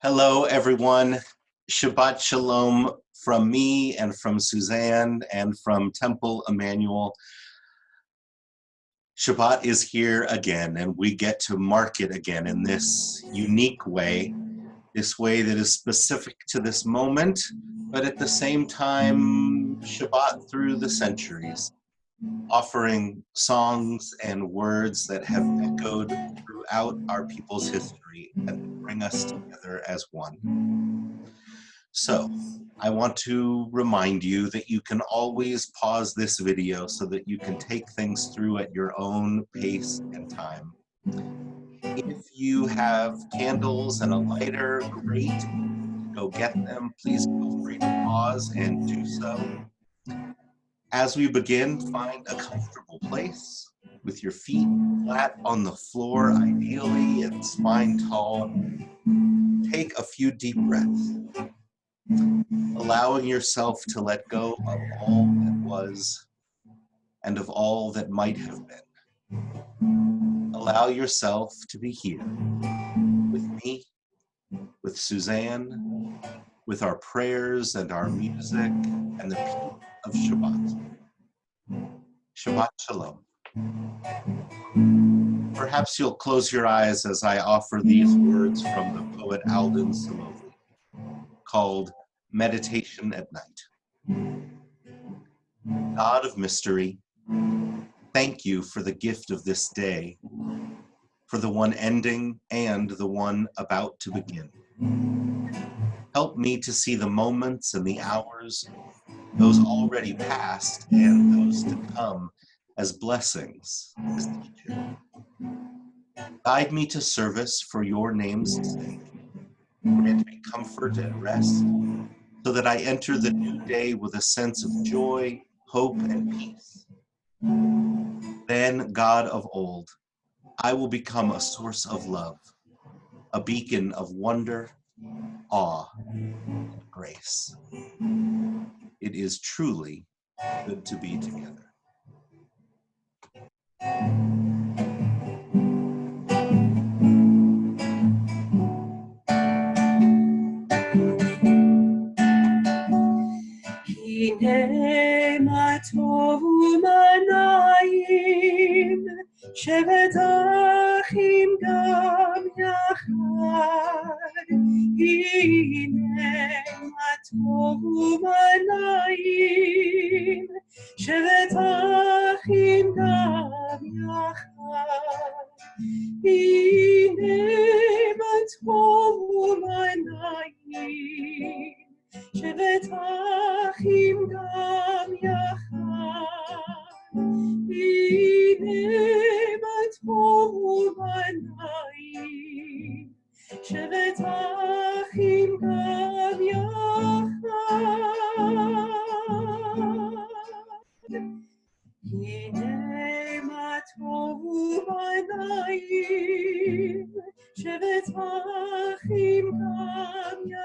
Hello, everyone. Shabbat Shalom from me and from Suzanne and from Temple Emanuel. Shabbat is here again, and we get to mark it again in this unique way, this way that is specific to this moment, but at the same time, Shabbat through the centuries, offering songs and words that have echoed throughout our people's history and bring us together as one. So, I want to remind you that you can always pause this video so that you can take things through at your own pace and time. If you have candles and a lighter, great. Go get them. Please feel free to pause and do so. As we begin, find a comfortable place with your feet flat on the floor, ideally, and spine tall. Take a few deep breaths, allowing yourself to let go of all that was and of all that might have been. Allow yourself to be here with me, with Suzanne, with our prayers and our music and the peace of Shabbat. Shabbat Shalom. Perhaps you'll close your eyes as I offer these words from the poet Alden Soloist, called Meditation at Night. God of mystery, thank you for the gift of this day, for the one ending and the one about to begin. Help me to see the moments and the hours, those already past and those to come, as blessings, as teaching. Guide me to service for your name's sake. Grant me comfort and rest, so that I enter the new day with a sense of joy, hope, and peace. Then, God of old, I will become a source of love, a beacon of wonder, awe, and grace. It is truly good to be together. הנה מה טוב ומה נעים, שבת אחים גם יחד. הנה מה טוב ומה נעים, שבת אחים גם יחד. הנה מה טוב ומה נעים, שבת אחים גם יחד. הנה מה טוב ומה נעים, שבת אחים גם יחד. הנה מה טוב ומה נעים, שבת אחים גם יחד.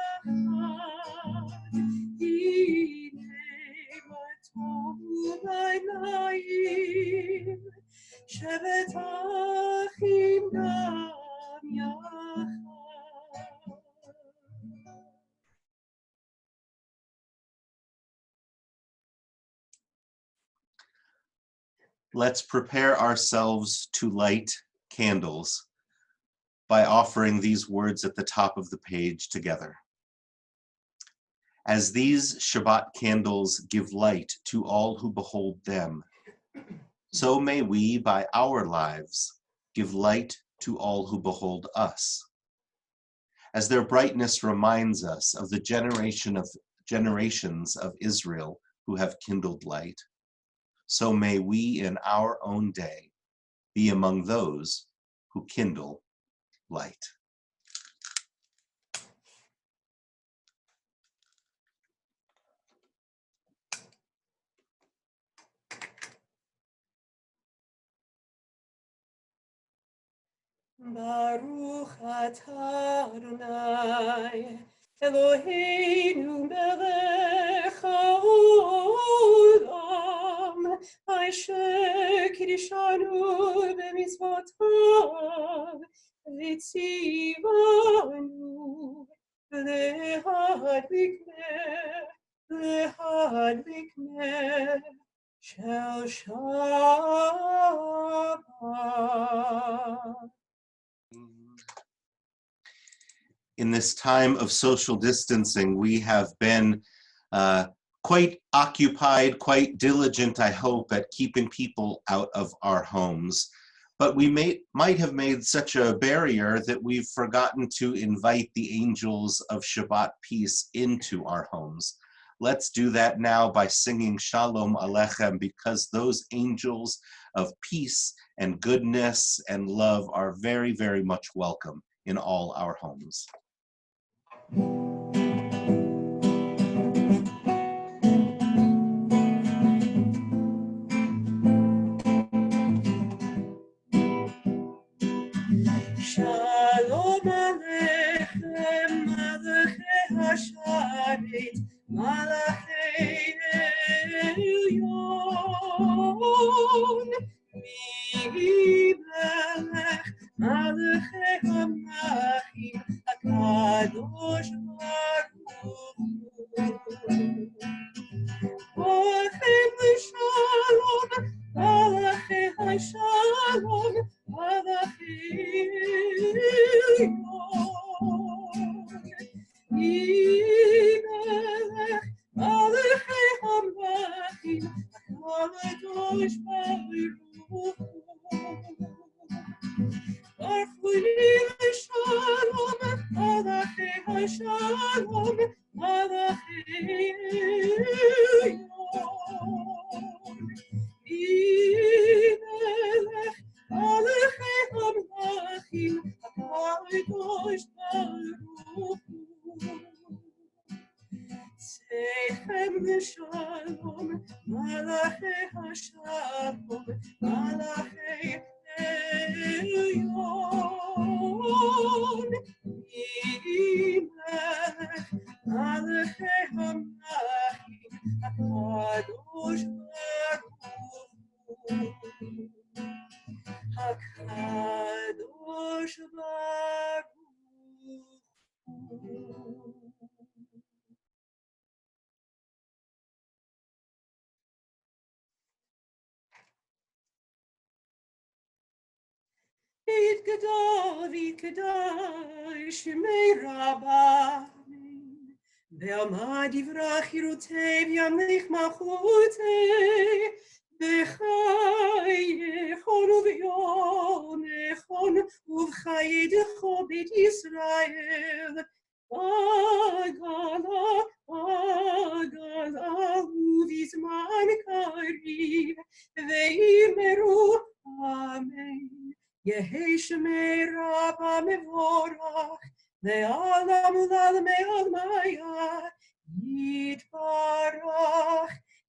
הנה מה טוב ומה נעים, שבת אחים גם יחד. Let's prepare ourselves to light candles by offering these words at the top of the page together. As these Shabbat candles give light to all who behold them, so may we, by our lives, give light to all who behold us. As their brightness reminds us of the generations of Israel who have kindled light, so may we in our own day be among those who kindle light. Baruch atah Adonai, Eloheinu melech haolam, asher kiddushanu b'mitzvotav, v'tzivanu להדליקנה של שבת. In this time of social distancing, we have been quite occupied, quite diligent, I hope, at keeping people out of our homes. But we might have made such a barrier that we've forgotten to invite the angels of Shabbat peace into our homes. Let's do that now by singing Shalom Aleichem, because those angels of peace and goodness and love are very, very much welcome in all our homes. Shalom Aleichem, Malachei Hasharet, Malachei Elyon, Melech, Malachei HaMelachim, HaKadosh Baruch Hu. Malachei Shalom, Malachei Shalom, Malachei Melech, Malachei HaMelachim, HaKadosh Baruch Hu. Malachei Shalom, Malachei Shalom, Malachei Melech, Malachei HaMelachim, HaKadosh Baruch Hu. Seichem v'shalom, Malachei Hashalom, Malachei Elyon, Melech, Malachei HaMelachim, HaKadosh Baruch Hu. HaKadosh Baruch Hu. Yitgadol Shemei Rabbi, Ve'amad Yivrach Yirutei V'yamlich Malchutei, B'chayechon u'v'yonechon u'v'chayedecho Beit Yisrael, Agala, Agala, u'v'zman kariv, Ve'imeru, Amen. Yehei Shemei Rabba Mevorach, Le'alam u'lalmei almaya, Yitbarach,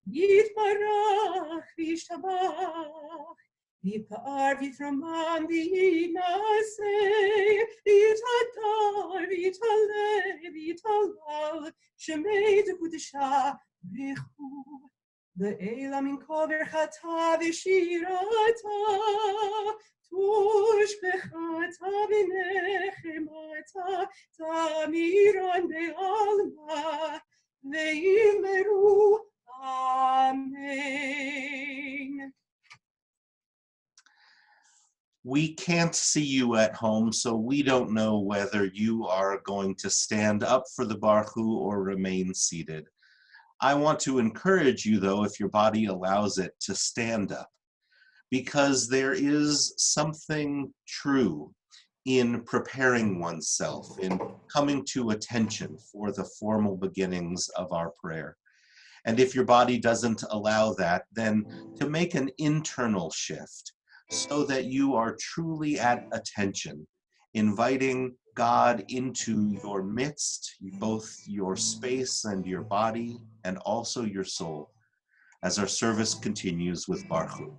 Yitbarach, V'yishtabach, V'yipar v'yitramam v'yinaseh, V'yitadar, V'yitaleh, V'yitalal, Shemei Dekudesha V'chu, Le'ela min kol verchata v'shirata, Tush bechata v'nechemata, Tamiran be'alma, Ve'imeru, Amen. We can't see you at home, so we don't know whether you are going to stand up for the Baruch Hu or remain seated. I want to encourage you, though, if your body allows it, to stand up, because there is something true in preparing oneself, in coming to attention for the formal beginnings of our prayer. And if your body doesn't allow that, then to make an internal shift so that you are truly at attention, inviting God into your midst, both your space and your body, and also your soul, as our service continues with Baruch Hu.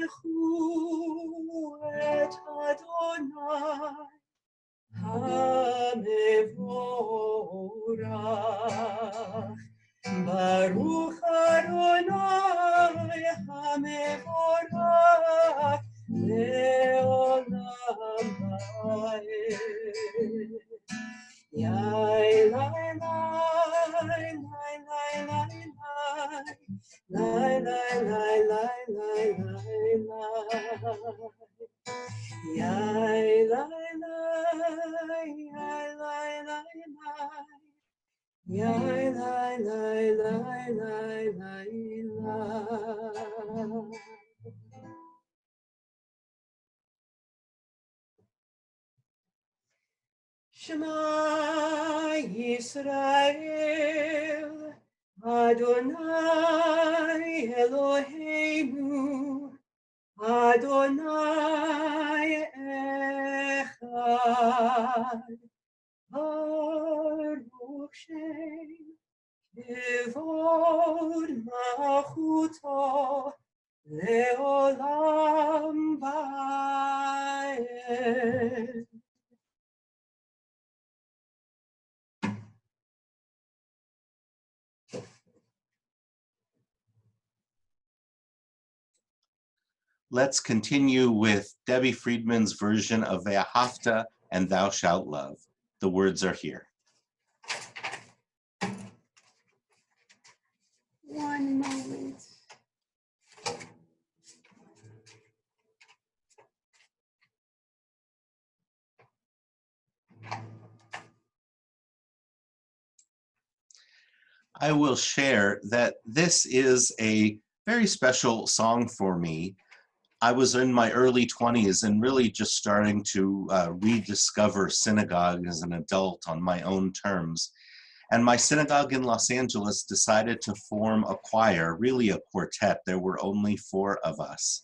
Baruchu et Adonai HaMevorach. Baruch Adonai HaMevorach Le'olam Va'ed. Yai lai lai lai lai lai lai lai lai lai lai lai lai. Yai lai lai yai lai lai lai. Yai lai lai lai lai lai lai. Shema Yisrael, Adonai Eloheinu, Adonai Echad. Baruch Shem Kivod Malchuto Leolam Va'ed. Let's continue with Debbie Friedman's version of Ve'ahavta and Thou Shalt Love. The words are here. One moment. I will share that this is a very special song for me. I was in my early 20s and really just starting to rediscover synagogue as an adult on my own terms. And my synagogue in Los Angeles decided to form a choir, really a quartet. There were only 4 of us.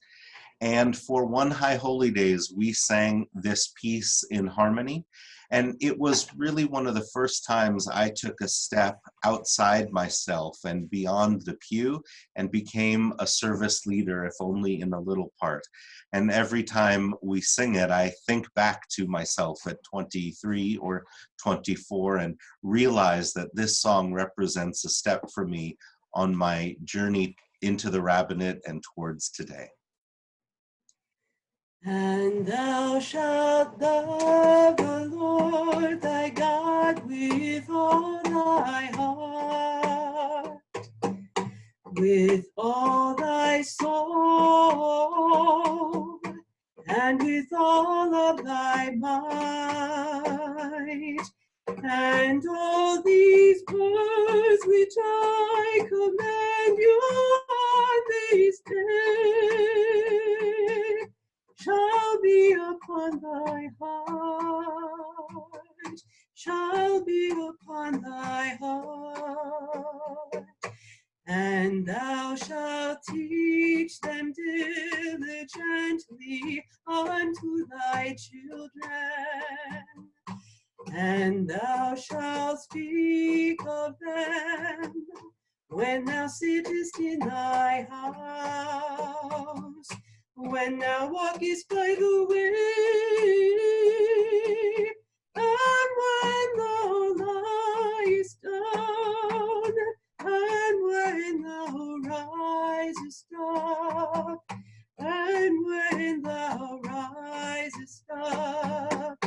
And for one High Holy Days, we sang this piece in harmony. And it was really one of the first times I took a step outside myself and beyond the pew and became a service leader, if only in a little part. And every time we sing it, I think back to myself at 23 or 24 and realize that this song represents a step for me on my journey into the rabbinate and towards today. And thou shalt love the Lord thy God with all thy heart, with all thy soul, and with all of thy might. And all these words which I command you on this day shall be upon thy heart, shall be upon thy heart. And thou shalt teach them diligently unto thy children, and thou shalt speak of them when thou sittest in thy house, when thou walkest by the way, and when thou liest down, and when thou risest up, and when thou risest up.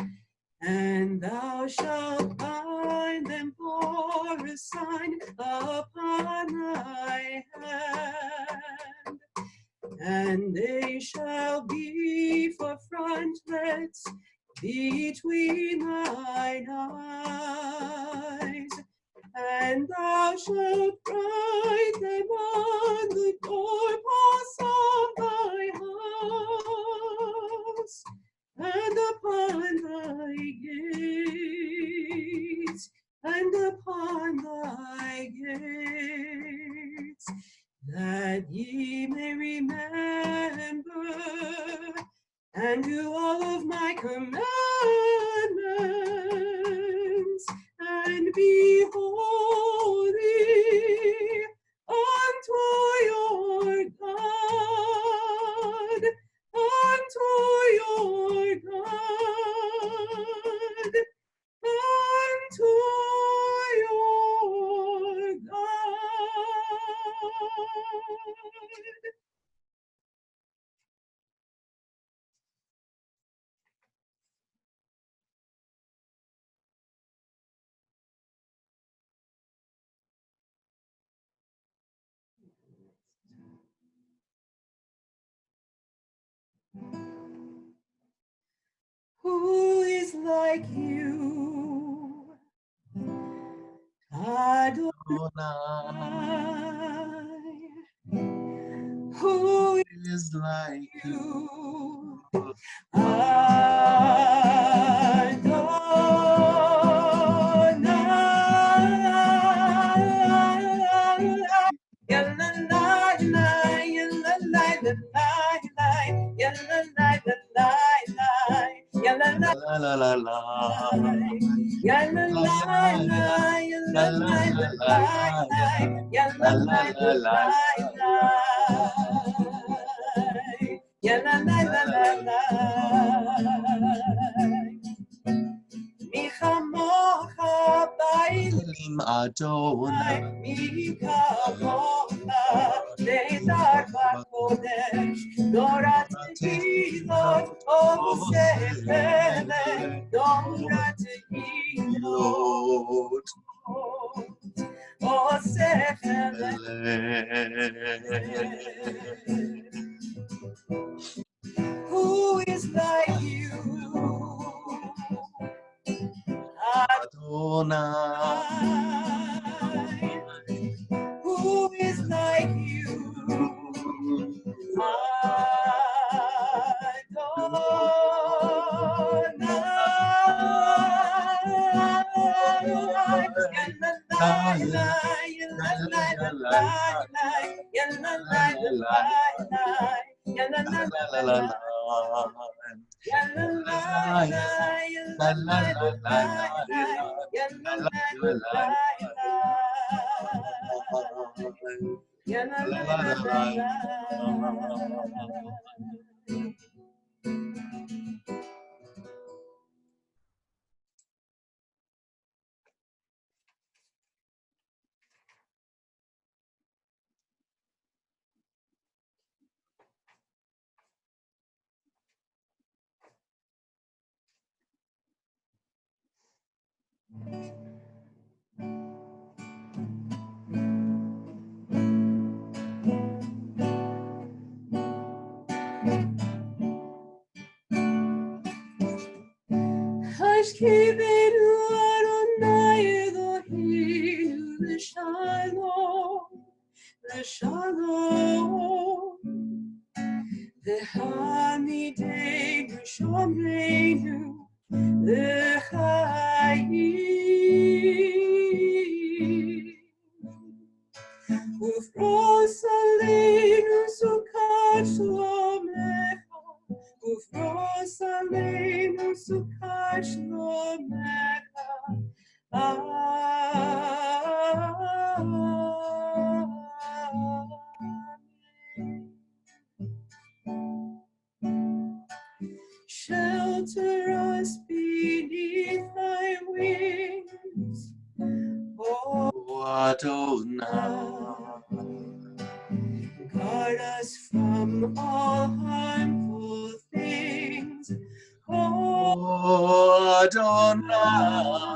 And thou shalt bind them for a sign upon thy hand, and they shall be for frontlets between thine eyes. And thou shalt write them on the doorposts of thy house, and that ye may remember and do all of my commandments, and be holy unto your God, unto your God, unto your God. Who is like you, Adonai? Who is like you, Elim Adonai. מי כמוך נהדר בקודש, דורת תהילות עושה פלא, דורת תהילות עושה פלא. Who is like you, Adonai? Who is like you, Hashkivenu Adonai Eloheinu l'shalom, l'shalom, v'hamidenu shomreinu l'chayim, ufros aleinu sukat shlomecha, ufros aleinu sukat shlomecha. Shelter us beneath thy wings, O Adonai. guard us from all harmful things. O Adonai.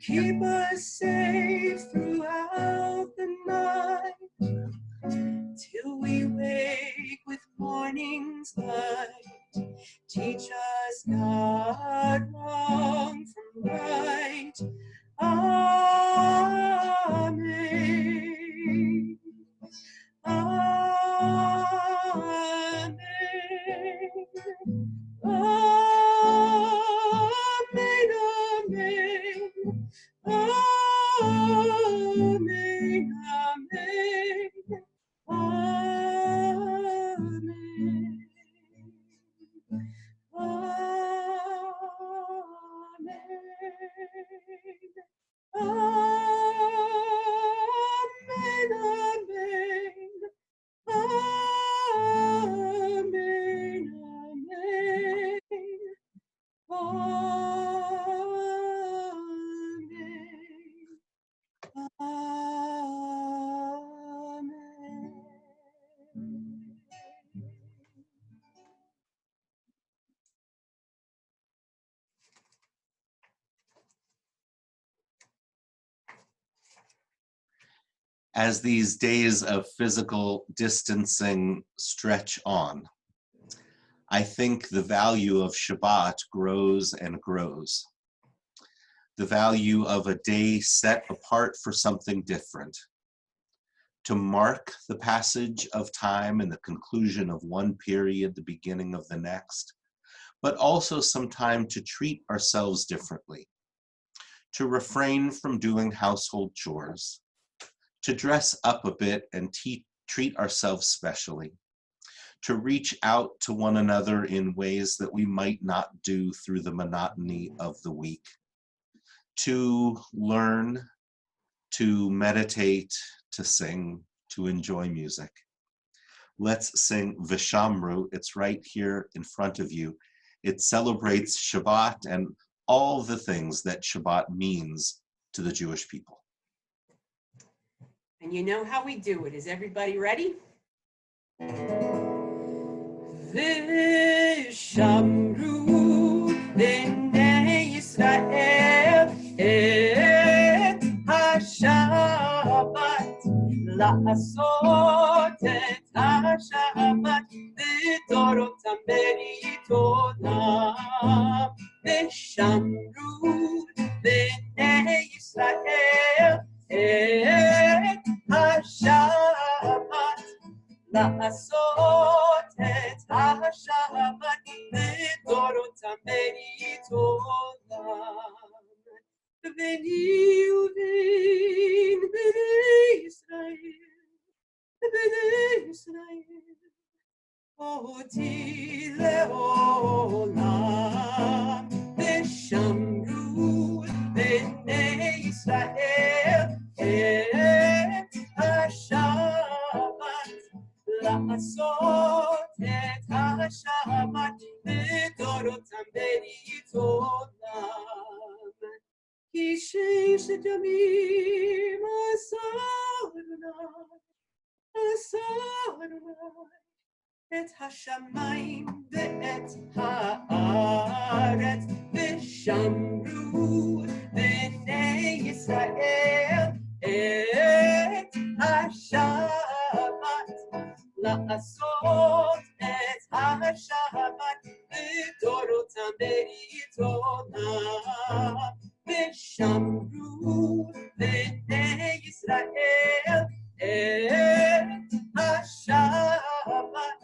Keep us safe throughout the night, till we wake with morning's light. Teach us, God, wrong from right. Amen. Amen. as these days of physical distancing stretch on, I think the value of Shabbat grows and grows. The value of a day set apart for something different, to mark the passage of time and the conclusion of one period, the beginning of the next, but also some time to treat ourselves differently, to refrain from doing household chores, to dress up a bit and treat ourselves specially, to reach out to one another in ways that we might not do through the monotony of the week, to learn, to meditate, to sing, to enjoy music. Let's sing Vishamru. It's right here in front of you. It celebrates Shabbat and all the things that Shabbat means to the Jewish people. And you know how we do it. Is everybody ready? Vishamru b'nei Yisrael et ha-Shabbat la'asot et ha-Shabbat v'dorotam beritonam Vishamru b'nei Yisrael et ha-Shabbat la'asot et ha-Shabbat v'dorotam beritonam V'ni uvin b'nei Yisrael oti le'olam v'shamru b'nei Yisrael et ha-Shabbat la'asot et ha-Shabbat v'dorotam beritonam Ki sheish damim asar et ha-shamayim ve'et ha'aretz v'shamru b'nei Yisrael et ha-Shabbat la'asot et ha-Shabbat v'dorotam beritonam v'shamru b'nei Yisrael et ha-Shabbat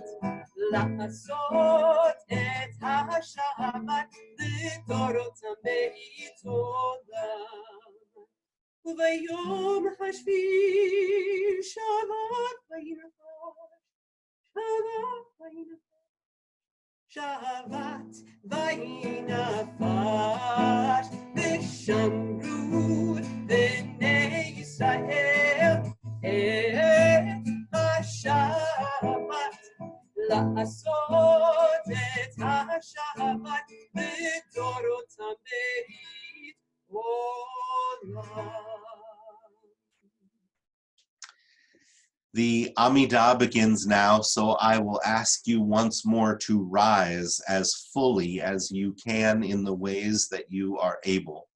la'asot et ha-Shabbat v'dorotam beritonam Uvayom hashvi Shabbat vayinafash v'shamru b'nei Yisrael et ha-Shabbat la'asot et ha-Shabbat v'dorotam beritonam The Amidah begins now, so I will ask you once more to rise as fully as you can in the ways that you are able.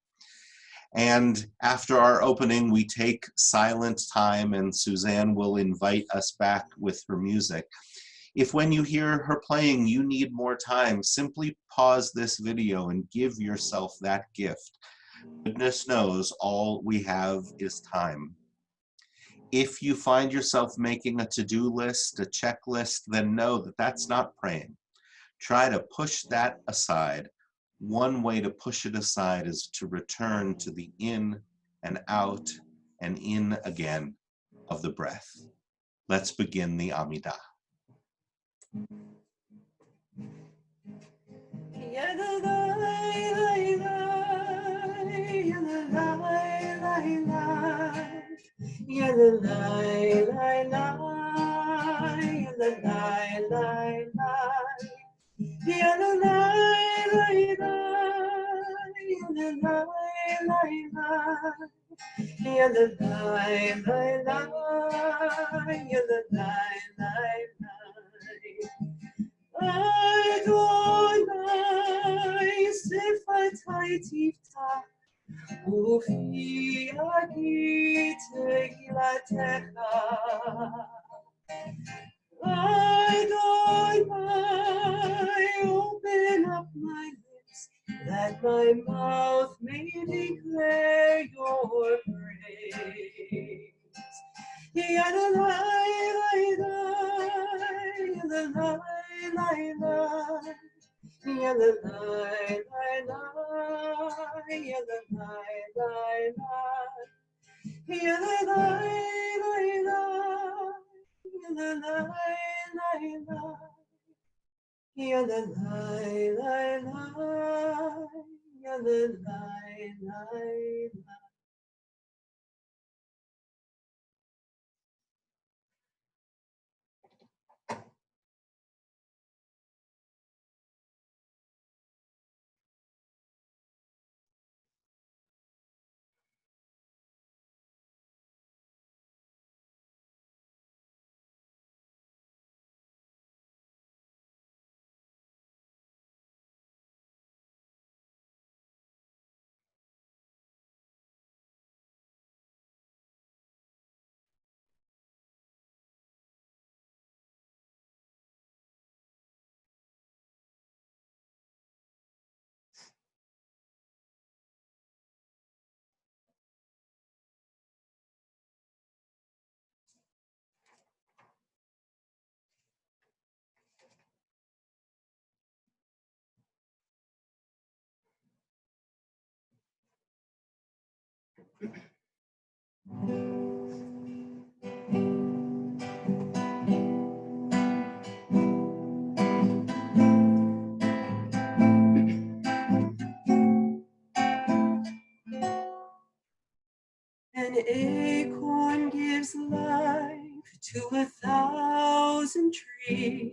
And after our opening, we take silent time, and Suzanne will invite us back with her music. If when you hear her playing, you need more time, simply pause this video and give yourself that gift. Goodness knows all we have is time. If you find yourself making a to-do list, a checklist, then know that that's not praying. Try to push that aside. One way to push it aside is to return to the in and out and in again of the breath. Let's begin the Amidah. Ufi agi tehilatecha. I open up my lips, that my mouth may declare your praise. An acorn gives life to 1,000 trees.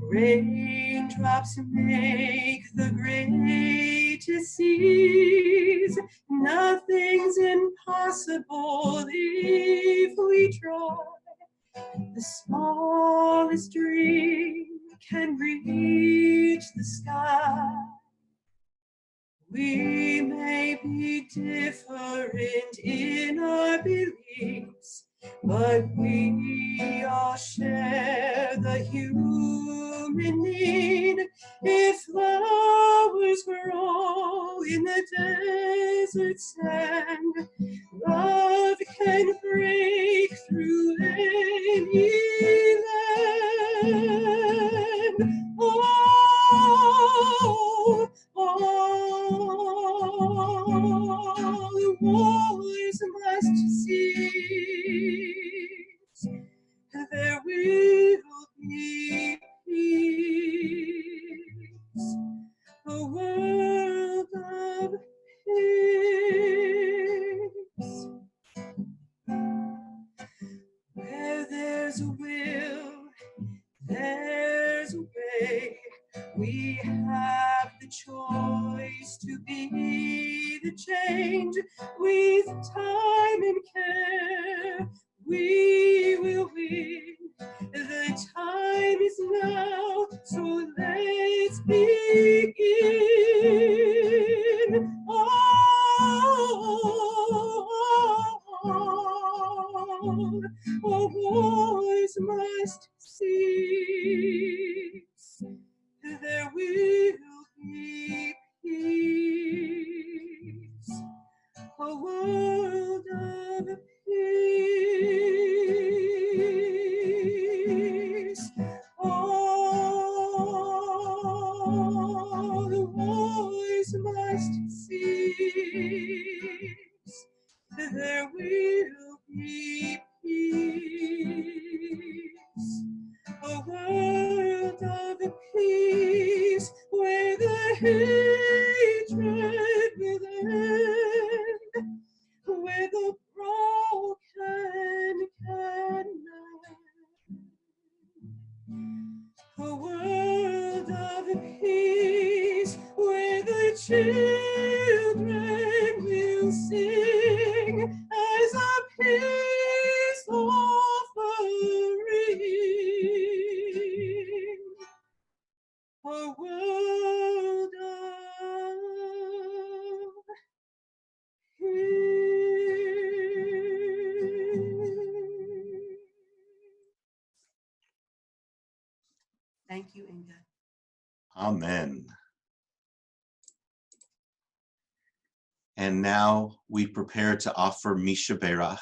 Raindrops make the greatest seas. Nothing's impossible if we try. The smallest dream can reach the sky. We may be different in our beliefs, but we all share the human need. If flowers grow in the desert sand, love can break through any land. Oh, all wars must cease. There will be peace, a world of peace. Where there's a will, there's a way. We have the choice to be the change. With time and care, we will win. The time is now, so let's begin. All wars must cease. There will be peace, a world of peace. All the wars must cease. There will be peace, a world of peace, where the hatred will end, where the broken can mend. A world of peace, where the children will sing as a peace offering. A world of Thank you, Inga. Amen. And now we prepare to offer Misha Berach.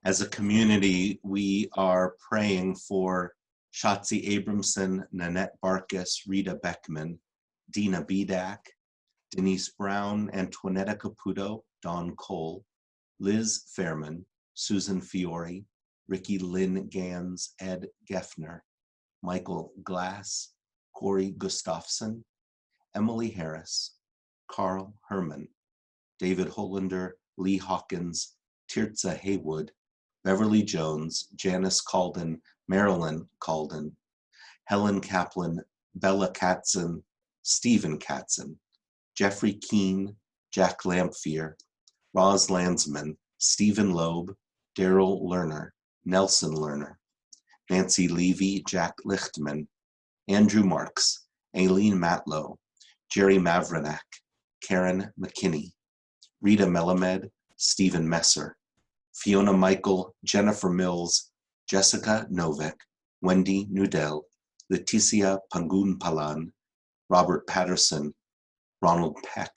As a community, we are praying for Shatzi Abramson, Nanette Barkas, Rita Beckman, Dina Bedak, Denise Brown, Antoinetta Caputo, Dawn Cole, Liz Fairman, Susan Fiore, Ricky Lynn Gans, Ed Geffner, Michael Glass, Corey Gustafson, Emily Harris, Carl Herman, David Hollander, Lee Hawkins, Tirza Haywood, Beverly Jones, Janice Calden, Marilyn Calden, Helen Kaplan, Bella Katzen, Stephen Katzen, Jeffrey Keene, Jack Lamphere, Roz Landsman, Stephen Loeb, Daryl Lerner, Nelson Lerner, Nancy Levy, Jack Lichtman, Andrew Marks, Aileen Matlow, Jerry Mavranak, Karen McKinney, Rita Melamed, Stephen Messer, Fiona Michael, Jennifer Mills, Jessica Novak, Wendy Nudell, Leticia Pangun-Palan, Robert Patterson, Ronald Peck,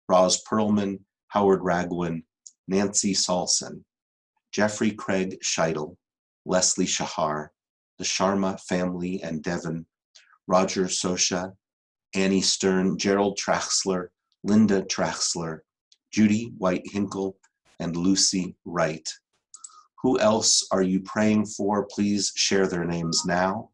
Roz Perlman, Howard Ragwin, Nancy Salson, Jeffrey Craig Scheidel, Leslie Shahar, the Sharma family and Devon, Roger Sosha, Annie Stern, Gerald Traxler, Linda Traxler, Judy White Hinkle, and Lucy Wright. Who else are you praying for? Please share their names now.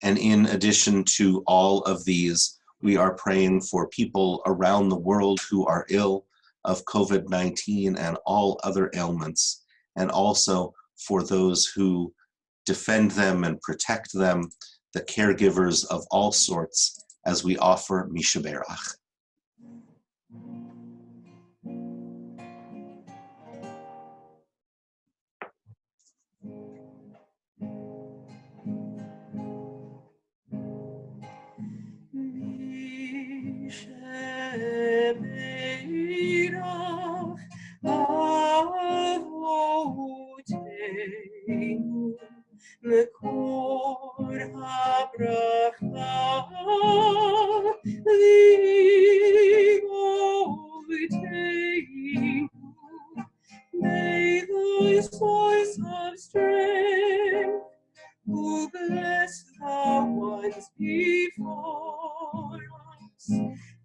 And in addition to all of these, we are praying for people around the world who are ill of COVID-19 and all other ailments, and also for those who defend them and protect them, the caregivers of all sorts, as we offer Misha Berach. מקור הברכה לאבותינו. May the source of strength who bless the ones before us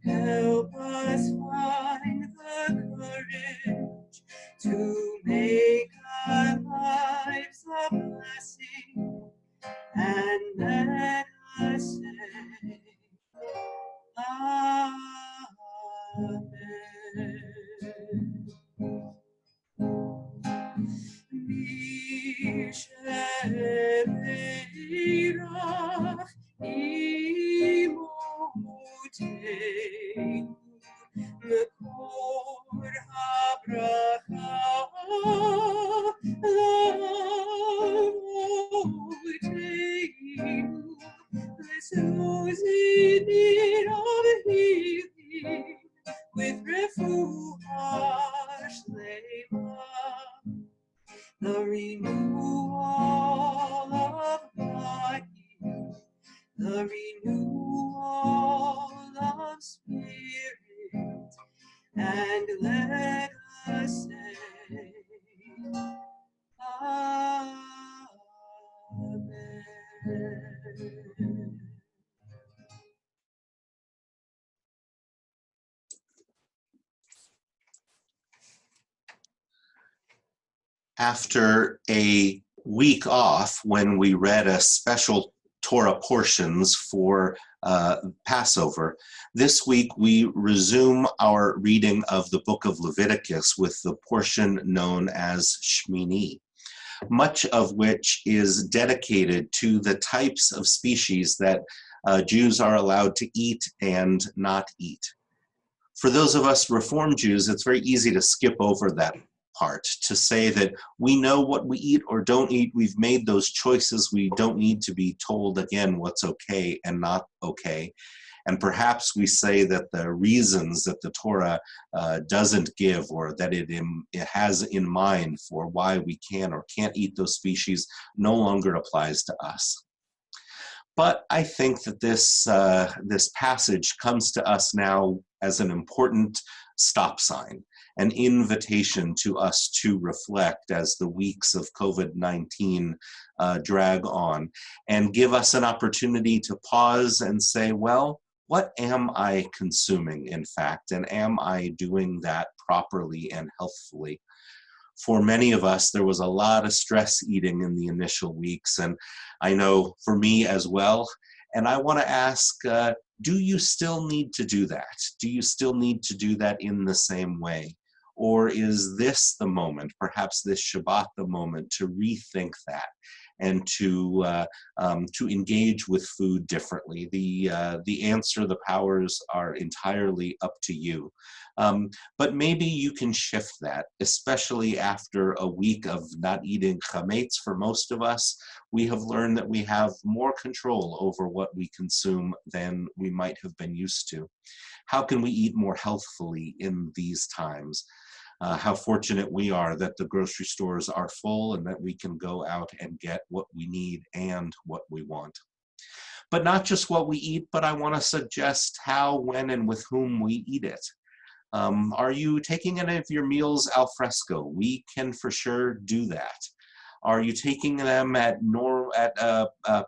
help us find the courage to make our lives a blessing, and let us say Amen. Misheberach imotenu mekor habracha lavotenu those in need of healing with refuah shlema, the renewal of body, the renewal of spirit, and let us say Amen. After a week off when we read a special Torah portions for Passover, this week we resume our reading of the book of Leviticus with the portion known as Shmini, much of which is dedicated to the types of species that Jews are allowed to eat and not eat. For those of us Reform Jews, it's very easy to skip over that part, to say that we know what we eat or don't eat. We've made those choices. We don't need to be told again what's okay and not okay. And perhaps we say that the reasons that the Torah doesn't give, or that it has in mind for why we can or can't eat those species, no longer applies to us. But I think that this passage comes to us now as an important stop sign, an invitation to us to reflect as the weeks of COVID-19 drag on, and give us an opportunity to pause and say, well, what am I consuming, in fact, and am I doing that properly and healthfully? For many of us, there was a lot of stress eating in the initial weeks, and I know for me as well. And I want to ask, do you still need to do that? Do you still need to do that in the same way? Or is this the moment, perhaps this Shabbat the moment, to rethink that and to engage with food differently? The answer, the powers are entirely up to you. But maybe you can shift that, especially after a week of not eating chametz. For most of us, we have learned that we have more control over what we consume than we might have been used to. How can we eat more healthfully in these times? How fortunate we are that the grocery stores are full and that we can go out and get what we need and what we want. But not just what we eat, but I want to suggest how, when, and with whom we eat it. Are you taking any of your meals al fresco? We can for sure do that. Are you taking them at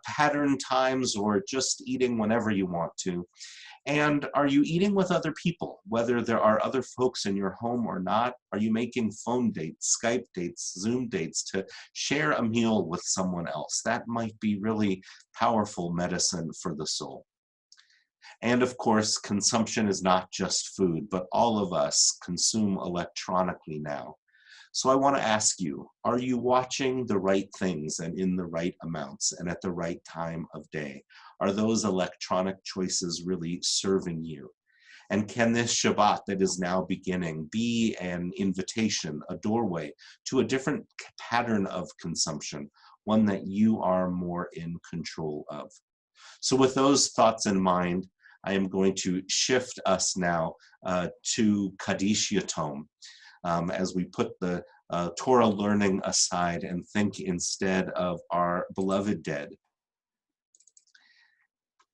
pattern times, or just eating whenever you want to? And are you eating with other people, whether there are other folks in your home or not? Are you making phone dates, Skype dates, Zoom dates to share a meal with someone else? That might be really powerful medicine for the soul. And of course, consumption is not just food, but all of us consume electronically now. So I want to ask you, are you watching the right things and in the right amounts and at the right time of day? Are those electronic choices really serving you? And can this Shabbat that is now beginning be an invitation, a doorway to a different pattern of consumption, one that you are more in control of? So with those thoughts in mind, I am going to shift us now to Kaddish Yatom, as we put the Torah learning aside and think instead of our beloved dead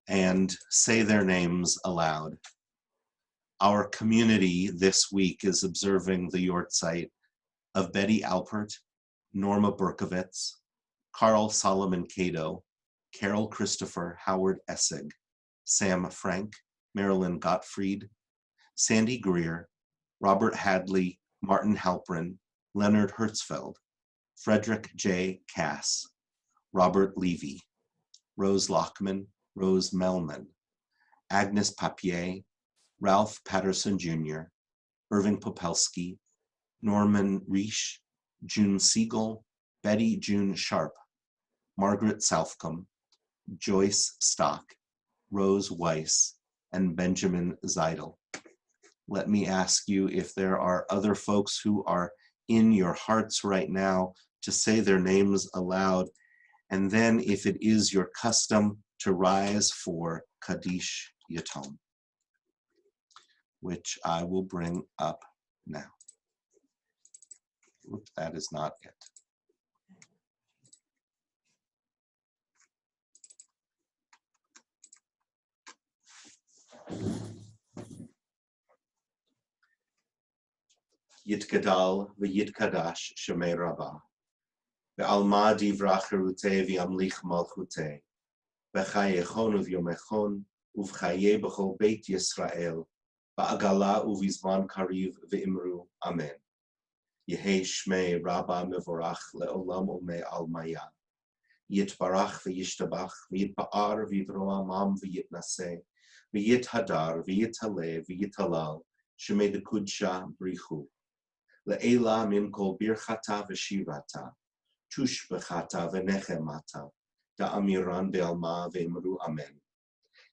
and say their names aloud. Our community this week is observing the Yortzeit of Betty Alpert, Norma Berkovitz, Carl Solomon Cato, Carol Christopher, Howard Essig, Sam Frank, Marilyn Gottfried, Sandy Greer, Robert Hadley, Martin Halprin, Leonard Hertzfeld, Frederick J. Cass, Robert Levy, Rose Lockman, Rose Melman, Agnes Papier, Ralph Patterson Jr., Irving Popelski, Norman Reish, June Siegel, Betty June Sharp, Margaret Southcombe, Joyce Stock, Rose Weiss, and Benjamin Zeidel. Let me ask you if there are other folks who are in your hearts right now to say their names aloud, and then if it is your custom to rise for Kaddish Yatom, which I will bring up now. Oops, that is not it. Yitgadal v'yitkadash shemei Rabbah, ve'alma divrach cherutei v'yamlich malchutei, v'chayechon uvyomechon, uvchaye b'chol beit Yisrael, v'agala uvizman kariv v'imru, Amen. Yehei shmei Rabbah mevorach le'olam umei almaya, yitbarach v'yishtabach, v'yitba'ar v'yivro amam v'yitnaseh, v'yithadar v'yithaleh v'yithalal, shemei dekudsha brichu. Le'ela min kol birchata v'shirata, tushbechata v'nechemata, da'amiran be'alma ve'imru amen.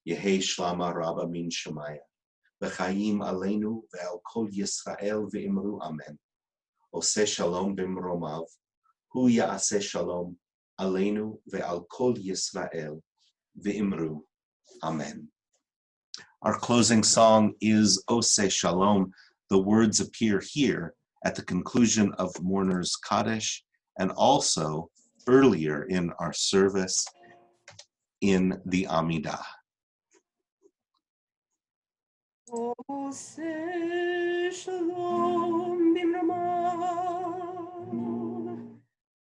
Yehei shlama rabba min shemaya, v'chayim aleinu ve'al kol Yisrael ve'imru amen. Oseh shalom b'mromav, hu ya'aseh shalom aleinu ve'al kol Yisrael ve'imru amen. Our closing song is Ose Shalom. The words appear here at the conclusion of Mourner's Kaddish and also earlier in our service in the Amidah. Ose Shalom Bimrama.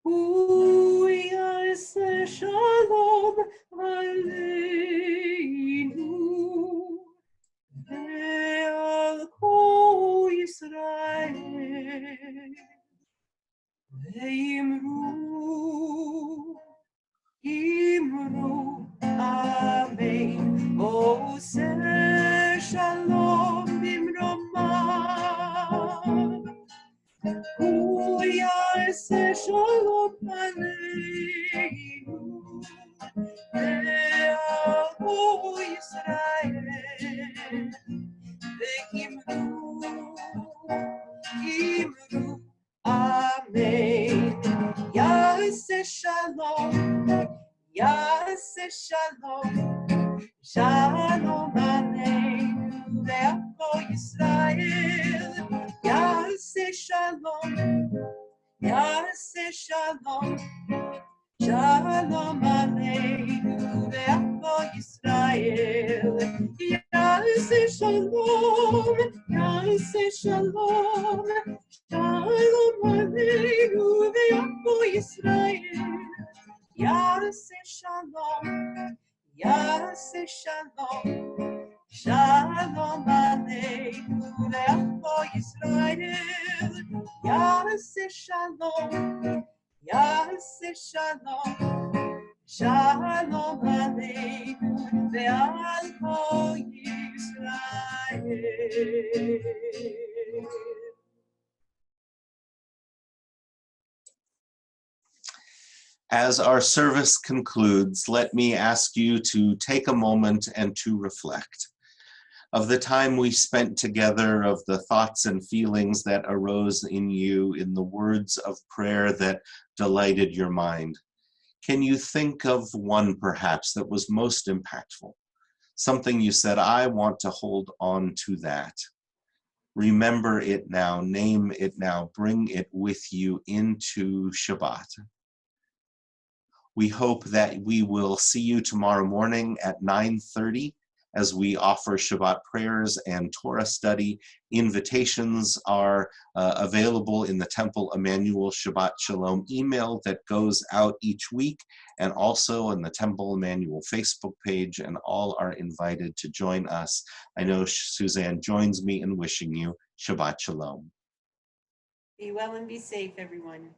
Hu Yaseh Shalom Aleinu Ve'al Kol Yisrael Ve'imru Imru Amen. Ose Shalom Bimrama. Hu Yaseh Shalom Aleinu Ve'al Kol Yisrael Ve'imru Amen. Yaseh Shalom, Yaseh Shalom, Shalom Aleinu Ve'al Yisrael. Yaseh Shalom, Yaseh Shalom, Shalom Aleinu Ve'al Yisrael. Yaseh Shalom, Yaseh Shalom, Shalom Aleinu Ve'al Yisrael. Yaseh Shalom, Yaseh Shalom, Shalom Aleinu Ve'al Yisrael. Yaseh Shalom, Yaseh Shalom, Shalom Aleinu Ve'al Yisrael. As our service concludes, let me ask you to take a moment and to reflect of the time we spent together, of the thoughts and feelings that arose in you, in the words of prayer that delighted your mind. Can you think of one perhaps that was most impactful? Something you said, I want to hold on to that. Remember it now, name it now, bring it with you into Shabbat. We hope that we will see you tomorrow morning at 9:30 as we offer Shabbat prayers and Torah study. Invitations are available in the Temple Emanuel Shabbat Shalom email that goes out each week, and also on the Temple Emanuel Facebook page, and all are invited to join us. I know Suzanne joins me in wishing you Shabbat Shalom. Be well and be safe, everyone.